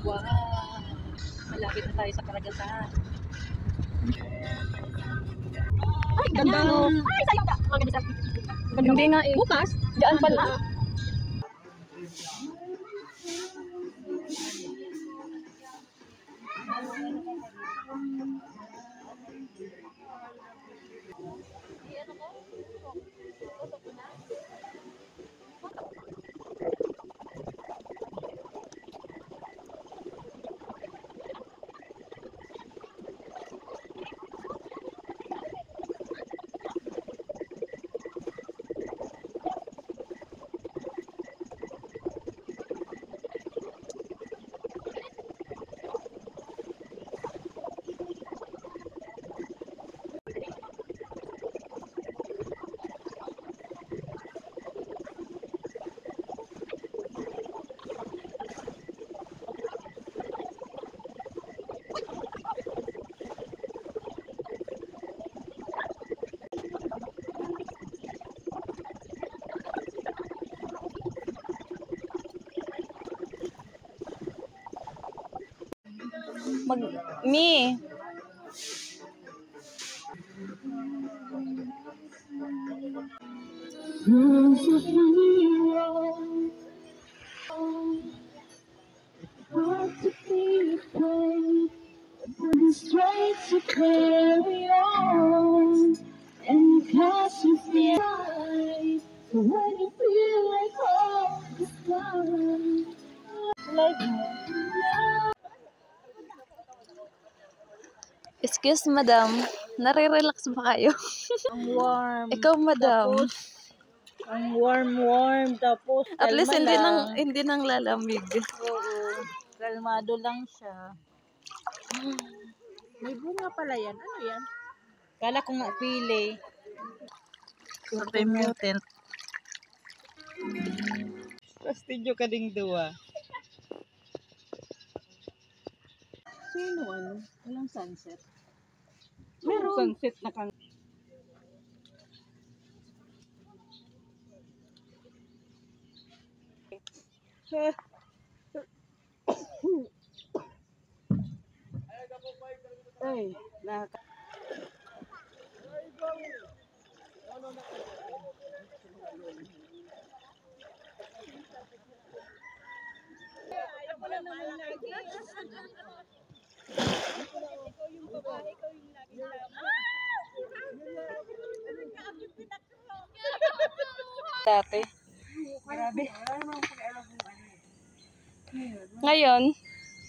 Wow! Malapit na tayo sa karagatan. Ay, ganda no. Ay, sayang ka. Hindi nga eh. Bukas? Diyan pala. Mi. Excuse, madam. Nare-relax ba kayo? Ang warm. Ikaw, madam. Tapos, ang warm. Tapos, At least kalma hindi nang lalamig. Oo. Kalmado lang siya. May bunga pala yan. Ano yan? Kala ko nga pili. Sabi mutant. Pastidyo ka ding duwa. Sino ano? Walang sunset? Meron. Sunset na kang... Ay, nakaka... Dati. Grabe. Ngayon,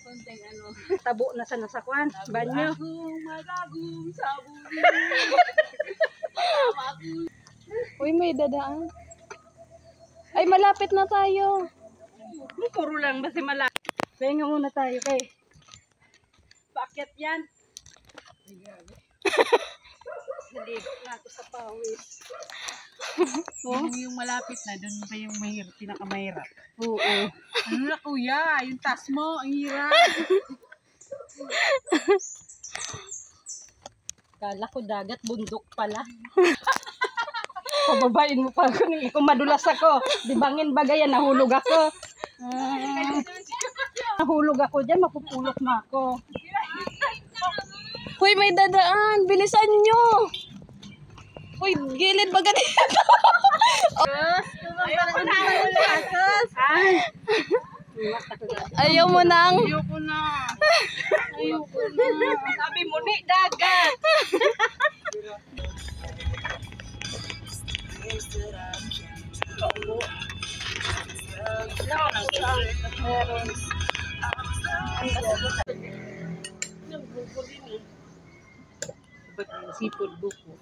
Konting ano. Tabo na sa nasakwan. Banyo. Magagong sabon. uy, may dadaan. Ay, malapit na tayo. Puro lang basta malaki. Pahinga muna tayo kay. Bakit yan? Hindi na ako sa pawis. Yung malapit na, doon pa yung mahirap, pinakamahirap. Oo. Ano na kuya, yung taas mo, ang hirap. Kala ko dagat, bundok pala. Pababain mo pa ako, kung madulas ako. Dibangin bagayan, nahulog ako. Nahulog ako dyan, mapupulot na ako. Uy, may dadaan. Bilisan nyo. Uy, gilid ba ganito? Ayoko na. Ayaw mo nang. Ayoko na. Ayoko na. Sabi mo ni dagat. Sipod buko.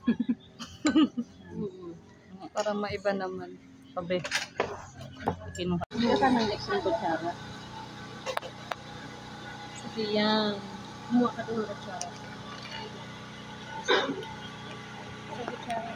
Para maiba naman. Sabi. Kinuha. Hindi ka ng next ng kutsara. Sige yan. Kumuha ka doon ng kutsara. Sa kutsara.